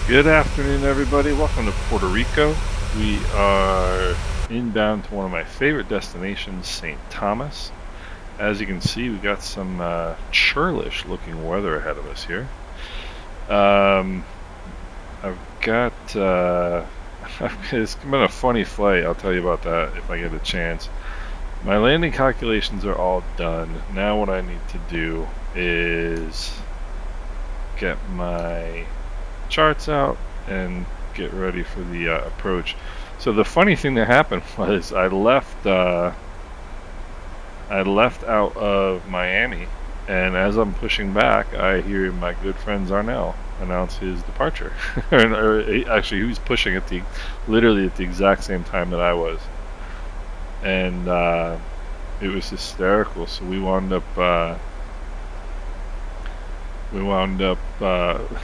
Good afternoon, everybody. Welcome to Puerto Rico. We are inbound to one of my favorite destinations, St. Thomas. As you can see, we got some churlish looking weather ahead of us here. I've got it's been a funny flight. I'll tell you about that if I get a chance. My landing calculations are all done. Now what I need to do is get my charts out and get ready for the approach. So the funny thing that happened was I left out of Miami, and as I'm pushing back, I hear my good friend Zarnell announce his departure. Actually, he was pushing at literally at the exact same time that I was, and it was hysterical. So we wound up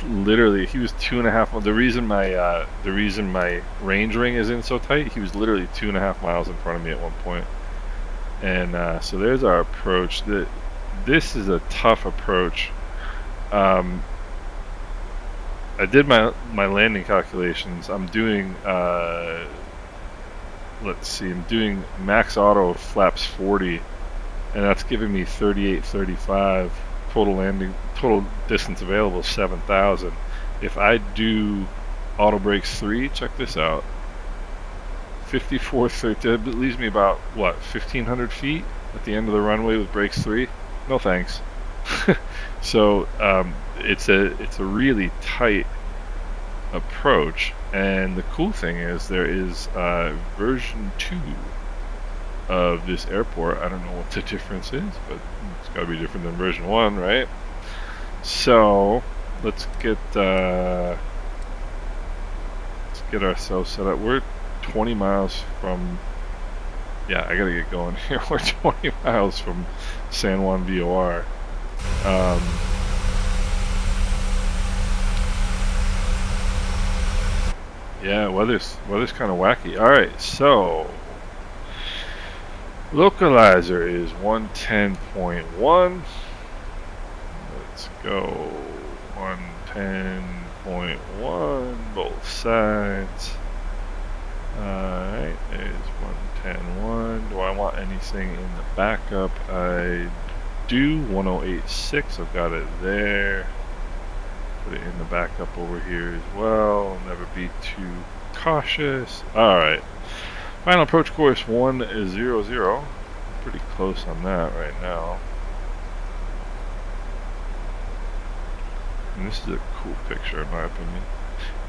literally, he was 2.5. The reason my range ring is in so tight, he was literally 2.5 miles in front of me at one point. And so there's our approach. This is a tough approach. I did my landing calculations. I'm doing let's see, I'm doing max auto flaps 40, and that's giving me 38.35. Total distance available is 7,000. If I do auto brakes 3, check this out. 54.30, it leaves me about what, 1,500 feet at the end of the runway with brakes 3. No thanks. So it's a really tight approach, and the cool thing is there is version 2 of this airport. I don't know what the difference is, but it's got to be different than version 1, right? So let's get ourselves set up. We're 20 miles from, yeah, I gotta get going here. We're 20 miles from San Juan VOR. Yeah, weather's kind of wacky. All right, so Localizer is 110.1. Let's go 110.1, both sides. Alright, there's 110.1. Do I want anything in the backup? I do. 108.6, I've got it there. Put it in the backup over here as well. Never be too cautious. Alright. Final approach course 100. Pretty close on that right now. And this is a cool picture in my opinion.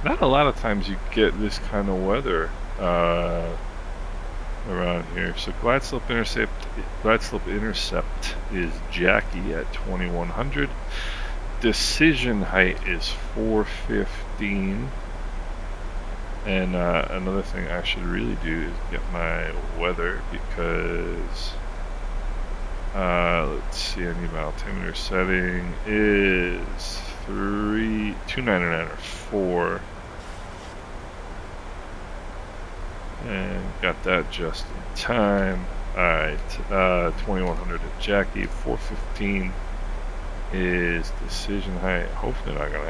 Not a lot of times you get this kind of weather around here. So glide slope intercept is Jackie at 2100. Decision height is 415. And another thing I should really do is get my weather, because let's see, I need my altimeter setting is 299 or 4, and got that just in time. Alright, 2100 at Jackie, 415 is decision height. Hopefully not gonna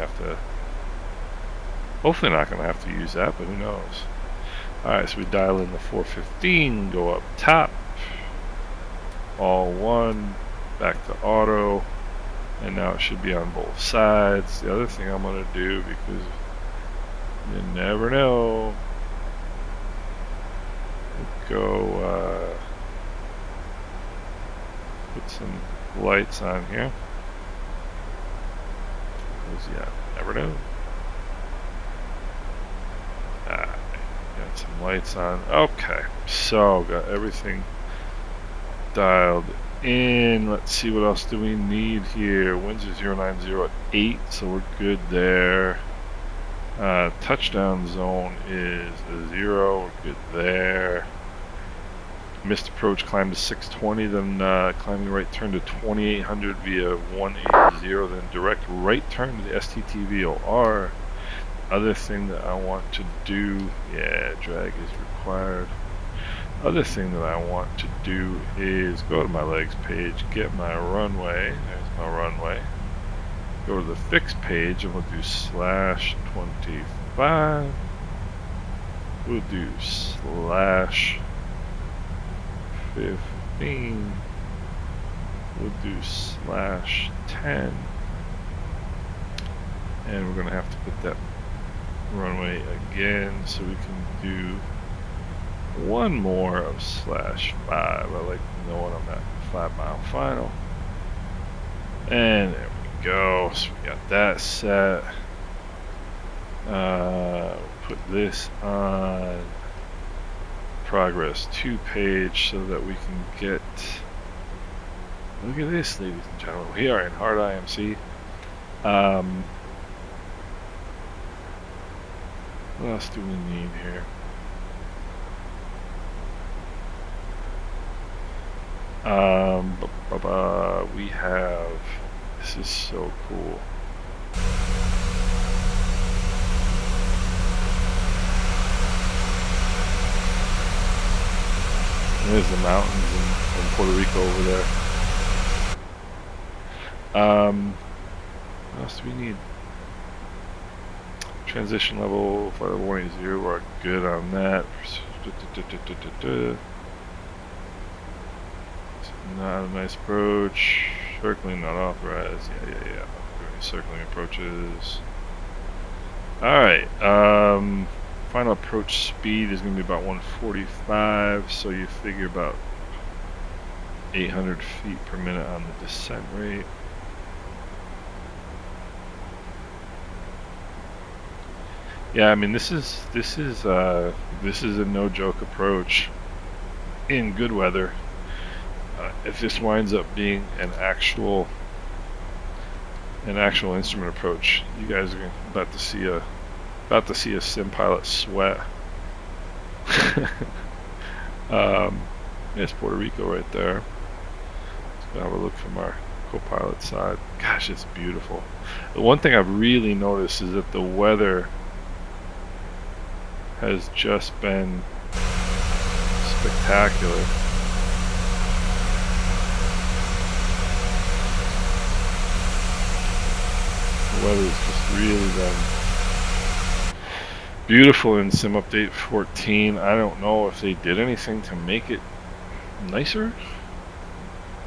have to use that, but who knows. Alright, so we dial in the 415, go up top, all one, back to auto, and now it should be on both sides. The other thing I'm going to do, because you never know, go put some lights on here, because yeah, never know. Got some lights on. Okay, so got everything dialed in. Let's see, what else do we need here? Winds are 090 at 8, so we're good there. Touchdown zone is a 0, we're good there. Missed approach, climb to 620, then climbing right turn to 2800 via 180, then direct right turn to the STT VOR. Other thing that I want to do, yeah, drag is required. Other thing that I want to do is go to my legs page, get my runway. There's my runway. go to the fixed page and we'll do /25. We'll do /15. We'll do /10. And we're going to have to put that runway again, so we can do one more of /5. I like knowing I'm at 5 mile final. And there we go. So we got that set. Put this on progress 2 page so that we can get. Look at this, ladies and gentlemen. We are in hard IMC. What else do we need here? We have. This is so cool. There's the mountains in Puerto Rico over there. What else do we need? Transition level 5180, we're good on that. Not a nice approach. Circling not authorized. Yeah. Circling approaches. Alright, final approach speed is going to be about 145, so you figure about 800 feet per minute on the descent rate. Yeah, I mean this is a no joke approach in good weather. If this winds up being an actual instrument approach, you guys are about to see a sim pilot sweat. There's Puerto Rico right there. Let's have a look from our co-pilot side. Gosh, it's beautiful. The one thing I've really noticed is that the weather has just been spectacular. The weather's just really been beautiful in Sim Update 14. I don't know if they did anything to make it nicer.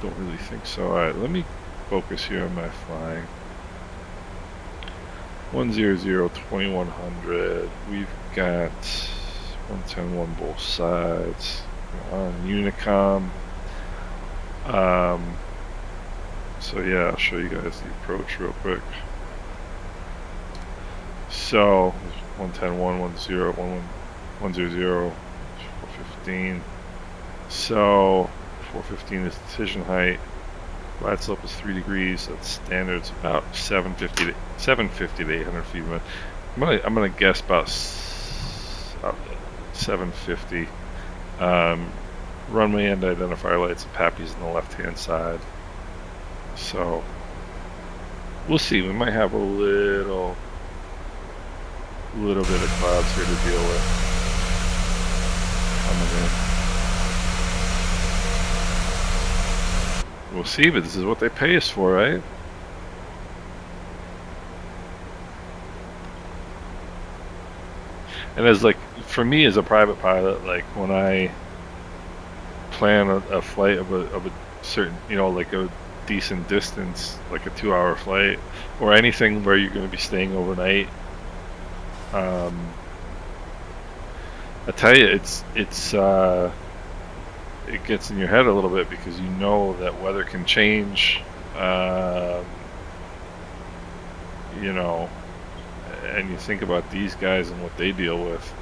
Don't really think so. Alright, let me focus here on my flying. 100, 2100. We've got 110-1 both sides. We're on Unicom. So yeah, I'll show you guys the approach real quick. So 110-1, 10, 100, 415. So 415 is decision height. Glide slope is 3 degrees. That's standard. It's about 750 to 800 feet. I'm gonna guess about 750. Runway end identifier lights and PAPI's on the left-hand side. So we'll see. We might have a little bit of clouds here to deal with coming in. We'll see, but this is what they pay us for, right? And as like, for me as a private pilot, like when I plan a flight of a certain, like a decent distance, like a 2-hour flight, or anything where you're going to be staying overnight, I tell you, it gets in your head a little bit, because you know that weather can change, and you think about these guys and what they deal with,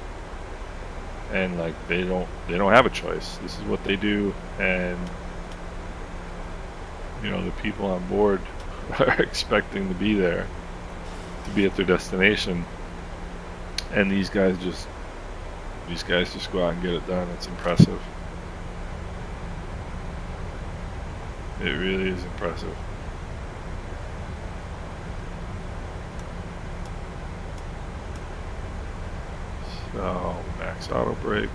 and like they don't have a choice. This is what they do, and the people on board are expecting to be there, to be at their destination, and these guys just go out and get it done. It's impressive. It really is impressive. So, max auto brake.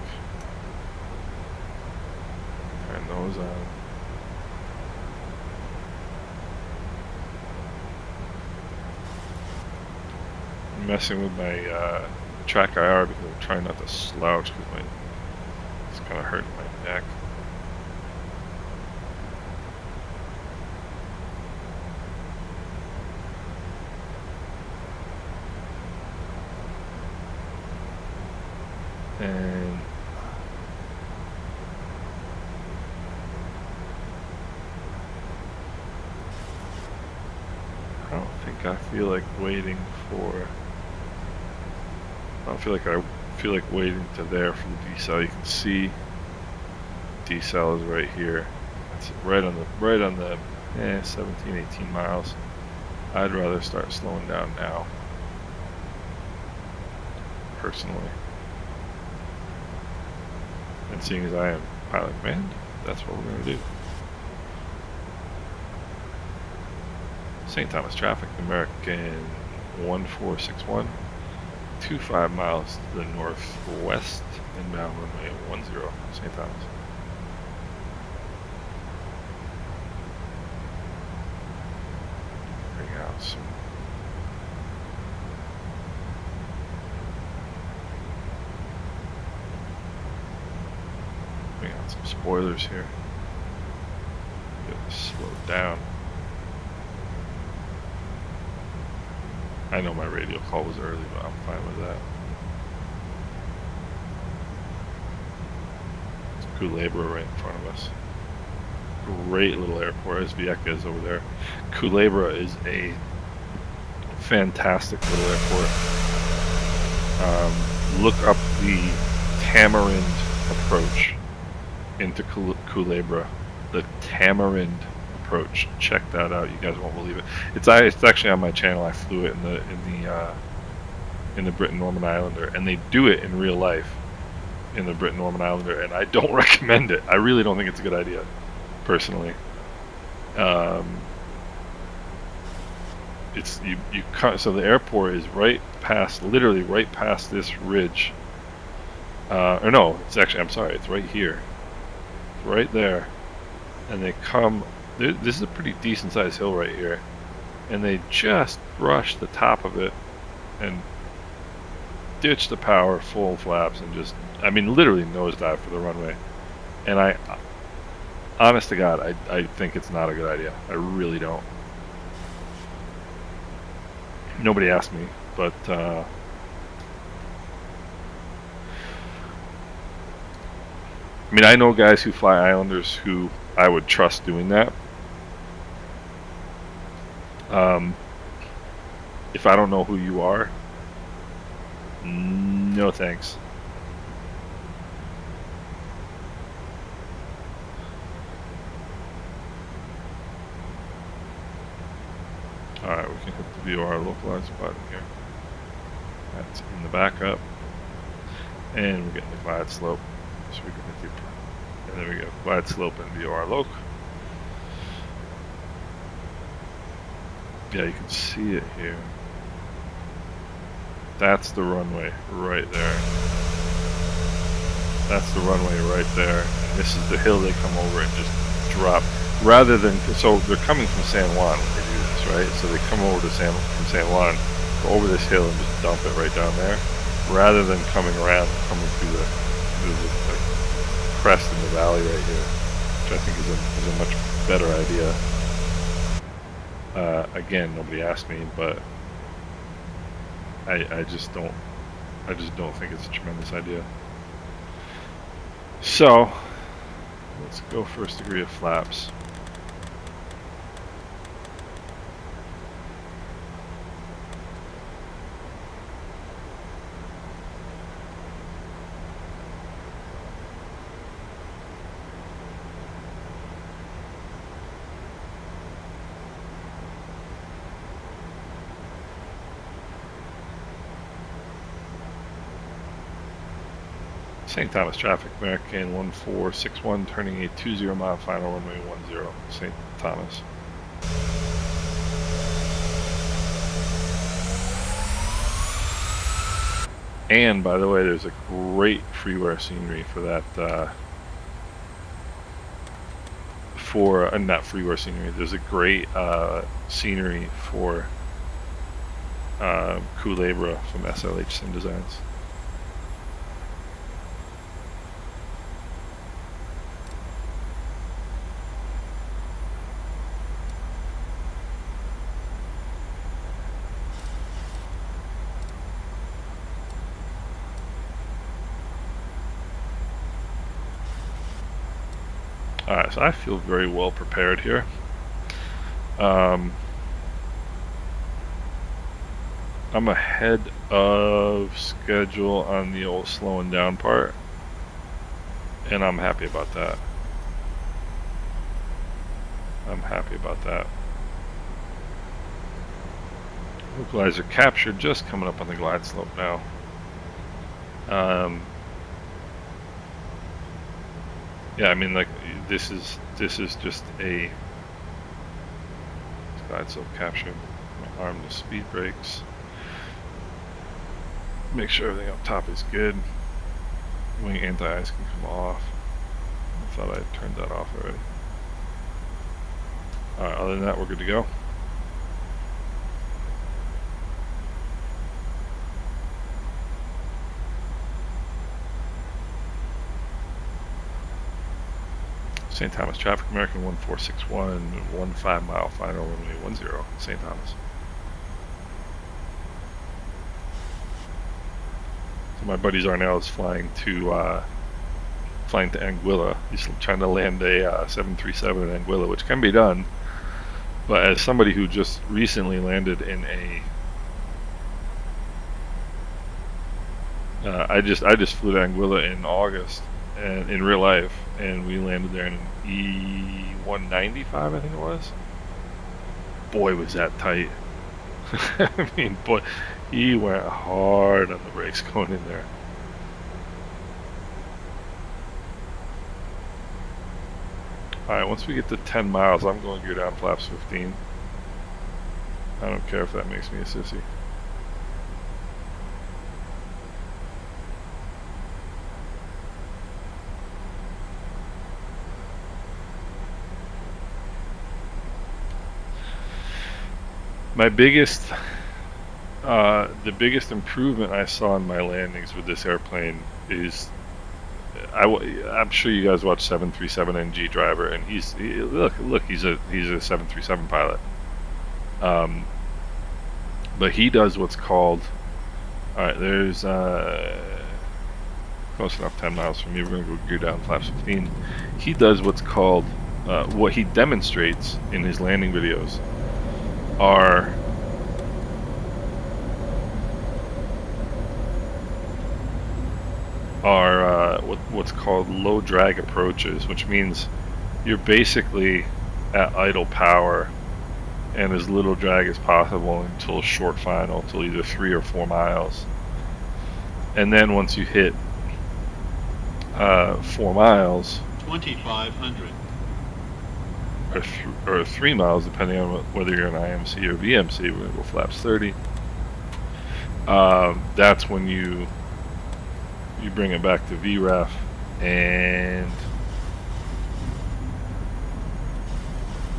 Turn those on. messing with my track IR because I'm trying not to slouch because it's kind of hurting my neck. And I don't think I feel like waiting for. I don't feel like I feel like waiting to there for the decel. You can see decel is right here. That's right on the 17, 18 miles. I'd rather start slowing down now, personally. And seeing as I am pilot command, that's what we're going to do. St. Thomas traffic, American 1461, 25 miles to the northwest, inbound runway 10, St. Thomas. Bring out some. Some spoilers here. Get this slowed down. I know my radio call was early, but I'm fine with that. It's Culebra right in front of us. Great little airport. Vieques is over there. Culebra is a fantastic little airport. Look up the Tamarind approach into Culebra, the Tamarind approach. Check that out. You guys won't believe it. It's actually on my channel. I flew it in the Britain Norman Islander, and they do it in real life in the Britain Norman Islander, and I don't recommend it. I really don't think it's a good idea, personally. It's so the airport is literally right past this ridge. Or no, it's actually, I'm sorry, it's right here. Right there, and they come. This is a pretty decent sized hill right here, and they just brush the top of it and ditch the power, full flaps, and just, I mean, literally nosedive for the runway. And I, honest to God, I think it's not a good idea. I really don't. Nobody asked me, but I mean, I know guys who fly Islanders who I would trust doing that. If I don't know who you are, no thanks. Alright, we can hit the VOR localizer button here. That's in the backup. And we're getting the glide slope. So we can hit the, and there we go, glide slope and VOR loc. Yeah, you can see it here. That's the runway right there. That's the runway right there. And this is the hill they come over and just drop. Rather than, so they're coming from San Juan when they do this, right? So they come over to from San Juan, go over this hill and just dump it right down there. Rather than coming around and coming through the crest in the valley right here, which I think is a much better idea. Again, nobody asked me, but I just don't think it's a tremendous idea. So let's go first degree of flaps. St. Thomas traffic, American 1461, turning a 20 mile final runway 10, St. Thomas. And by the way, there's a great freeware scenery for that, not freeware scenery, there's a great scenery for Culebra from SLH Sim Designs. Alright, so I feel very well prepared here. I'm ahead of schedule on the old slowing down part, and I'm happy about that. Localizer captured, just coming up on the glide slope now. Yeah, I mean, like, this is just a glide slope captured. Arm the speed brakes. Make sure everything up top is good. Wing anti-ice can come off. I thought I had turned that off already. Alright, other than that, we're good to go. St. Thomas traffic, American 1461, 15 mile final, runway 10, St. Thomas. So my buddy Zarnell is flying to Anguilla. He's trying to land a 737 in Anguilla, which can be done. But as somebody who just recently landed in I just flew to Anguilla in August, and in real life, and we landed there in an E195, I think it was. Boy, was that tight. I mean, boy, he went hard on the brakes going in there. Alright, once we get to 10 miles, I'm going to gear down flaps 15. I don't care if that makes me a sissy. My biggest, the biggest improvement I saw in my landings with this airplane is, I'm sure you guys watch 737NG Driver, and he's a 737 pilot. But he does what's called, all right, there's close enough 10 miles from me. We're gonna go gear down flaps 15. He does what's called, what he demonstrates in his landing videos are what's called low drag approaches, which means you're basically at idle power and as little drag as possible until short final, until either 3 or 4 miles. And then once you hit 4 miles, 2,500. or 3 miles, depending on whether you're an IMC or VMC, we're gonna go flaps 30. That's when you bring it back to VREF, and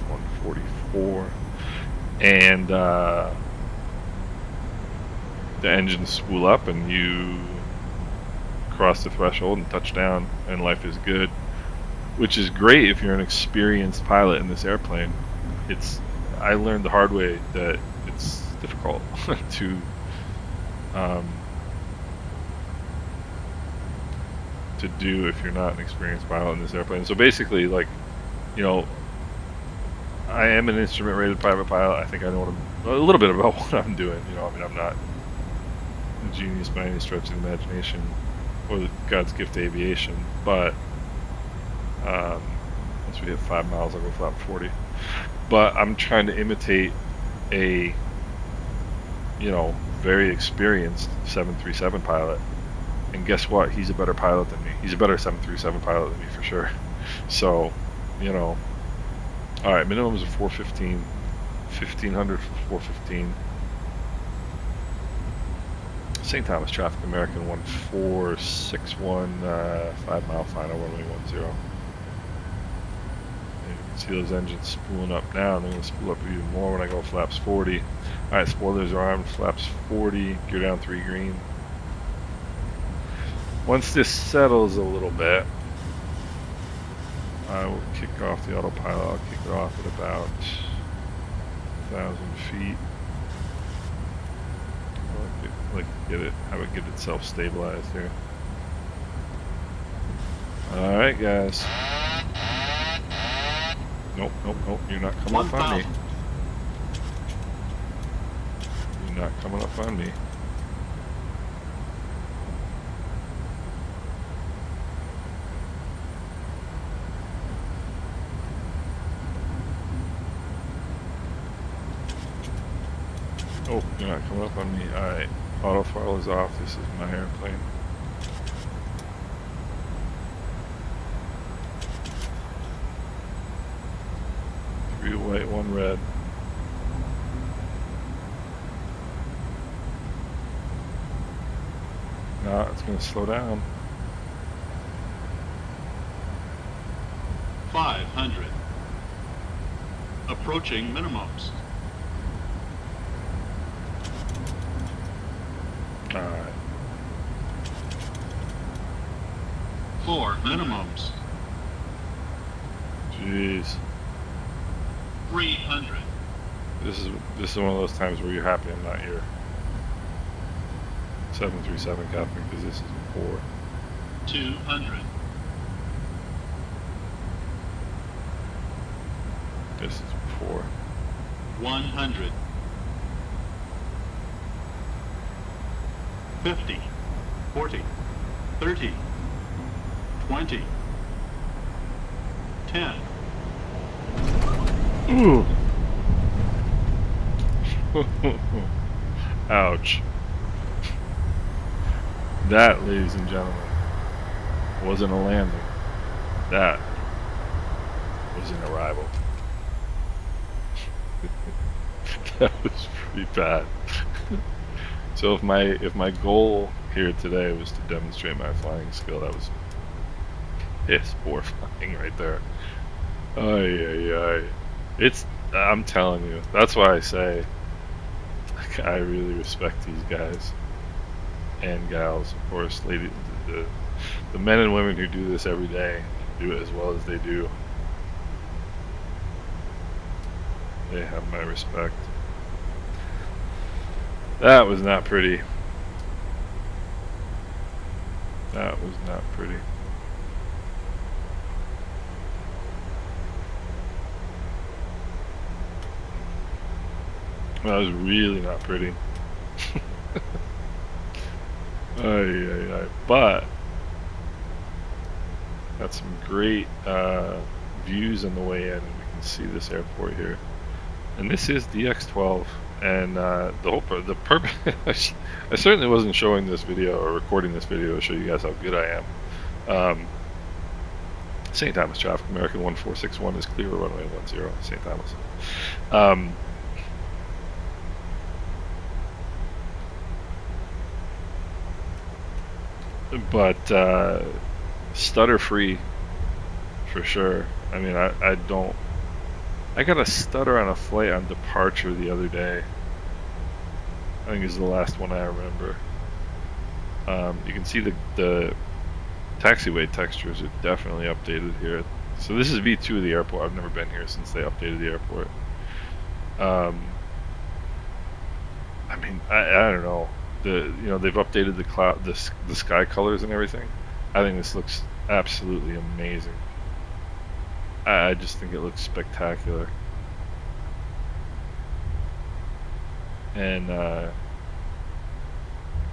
144, and the engines spool up, and you cross the threshold and touch down, and life is good. Which is great if you're an experienced pilot in this airplane. I learned the hard way that it's difficult to do if you're not an experienced pilot in this airplane. So basically, like, you know, I am an instrument rated private pilot. I think I know a little bit about what I'm doing. You know, I mean, I'm not a genius by any stretch of the imagination or God's gift to aviation, but once we hit 5 miles, I'll go flap 40. But I'm trying to imitate a, you know, very experienced 737 pilot. And guess what? He's a better pilot than me. He's a better 737 pilot than me for sure. So, you know, all right, minimum is a 415, 1500 for 415. St. Thomas traffic, American 1461, 5 mile final, runway 10. See those engines spooling up now, and they're going to spool up even more when I go flaps 40. Alright, spoilers are on, flaps 40, gear down 3 green. Once this settles a little bit, I will kick off the autopilot. I'll kick it off at about 1,000 feet. Have it get itself stabilized here. Alright, guys. Nope, you're not coming up on me. You're not coming up on me. Oh, you're not coming up on me. Alright, auto throttle is off. This is my airplane. Three white, one red. Nah, it's going to slow down. 500. Approaching minimums. Alright. 4 minimums. Jeez. 300. This is one of those times where you're happy I'm not your 737 captain, because this is poor. 200. This is poor. 100. 50. 40. 30. 20. 10. Ooh. Ouch. That, ladies and gentlemen, wasn't a landing. That was an arrival. That was pretty bad. So if my goal here today was to demonstrate my flying skill, that was piss poor flying right there. Ay. I'm telling you, that's why I say I really respect these guys and gals, of course, the men and women who do this every day, do it as well as they do. They have my respect. That was not pretty. That was not pretty. That was really not pretty. Ay. But got some great views on the way in, and we can see this airport here. And this is DX12, and the purpose. I certainly wasn't showing this video or recording this video to show you guys how good I am. St. Thomas traffic, American 1461 is clear, runway 10, St. Thomas. But stutter free for sure. I mean, I got a stutter on a flight on departure the other day. I think it's the last one I remember. You can see the taxiway textures are definitely updated here. So this is V2 of the airport. I've never been here since they updated the airport. I mean, I don't know. They've updated the sky colors and everything. I think this looks absolutely amazing. I just think it looks spectacular. And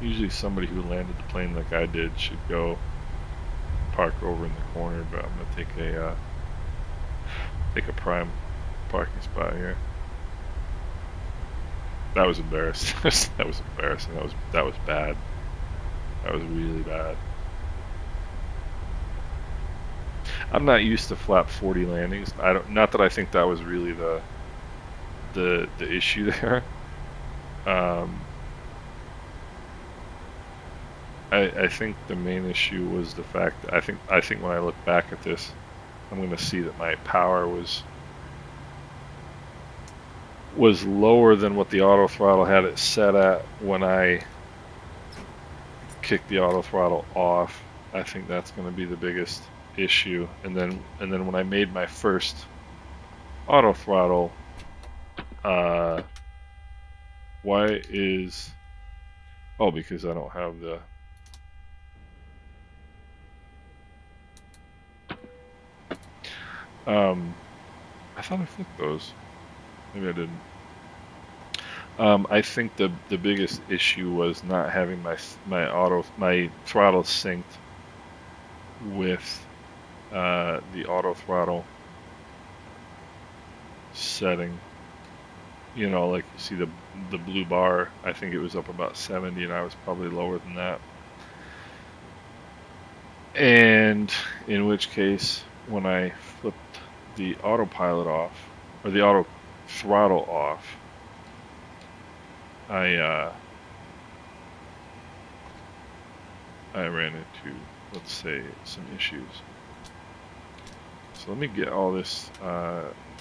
usually somebody who landed the plane like I did should go park over in the corner, but I'm gonna take a prime parking spot here. That was embarrassing. That was embarrassing. That was bad. That was really bad. I'm not used to flap 40 landings. Not that I think that was really the issue there. I think the main issue was the fact that I think when I look back at this, I'm going to see that my power was was lower than what the auto throttle had it set at when I kicked the auto throttle off. I think that's going to be the biggest issue. And then when I made my first auto throttle, why is, oh, because I don't have the, I thought I flipped those. Maybe I didn't. I think the biggest issue was not having my throttle synced with the auto throttle setting. You know, like you see the blue bar. I think it was up about 70, and I was probably lower than that. And in which case, when I flipped the autopilot off, or the auto throttle off, I ran into, let's say, some issues. So let me get all this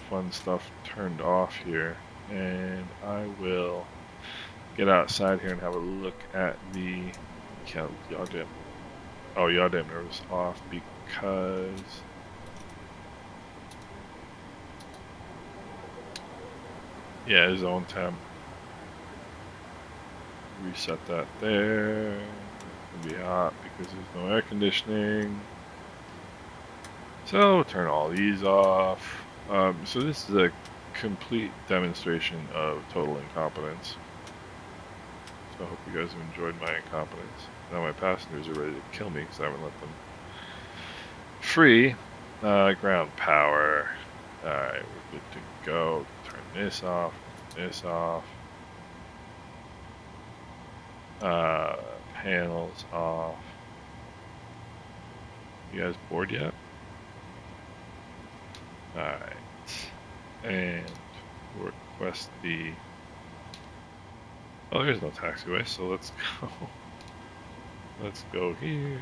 fun stuff turned off here, and I will get outside here and have a look at the yaw dampener was off because yeah, zone temp. Reset that there. It's gonna be hot because there's no air conditioning. So turn all these off. So this is a complete demonstration of total incompetence. So I hope you guys have enjoyed my incompetence. Now my passengers are ready to kill me because I haven't let them free. Ground power. Alright, we're good to go. Turn this off. This off. Panels off. You guys bored yet? Alright. And we'll request the... Oh, there's no taxiway, so let's go. Let's go here.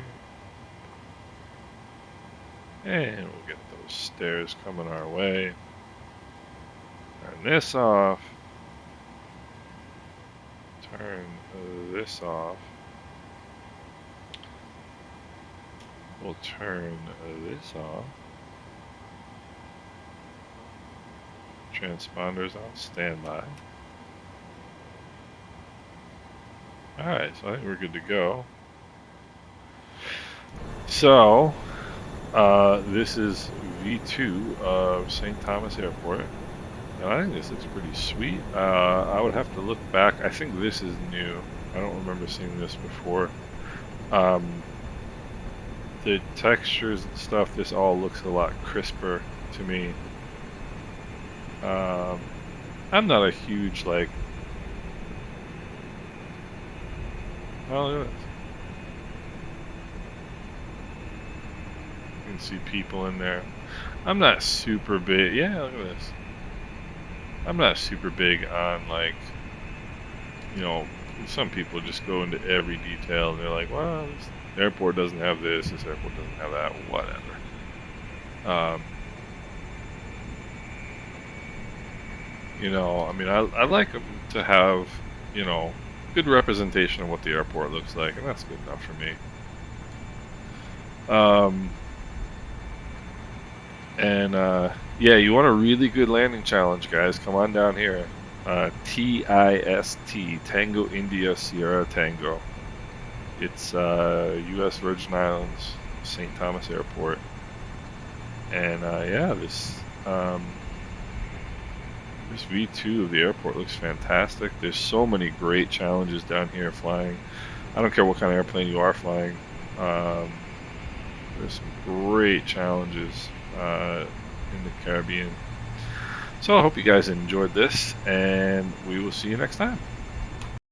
And we'll get those stairs coming our way. Turn this off. Turn this off. We'll turn this off. Transponders on standby. Alright, so I think we're good to go. So, this is V2 of St. Thomas Airport. And I think this looks pretty sweet. I would have to look back. I think this is new. I don't remember seeing this before. The textures and stuff, this all looks a lot crisper to me. I'm not a huge, like... Oh, look at this. You can see people in there. I'm not super big. Yeah, look at this. I'm not super big on, like, you know, some people just go into every detail and they're like, well, this airport doesn't have this airport doesn't have that, whatever. You know, I mean, I like them to have, you know, good representation of what the airport looks like, and that's good enough for me. Yeah, you want a really good landing challenge, guys, come on down here. TIST, Tango India Sierra Tango. It's U.S. Virgin Islands, St. Thomas Airport. And yeah, this V2 of the airport looks fantastic. There's so many great challenges down here flying. I don't care what kind of airplane you are flying. There's some great challenges in the Caribbean. So I hope you guys enjoyed this, and we will see you next time.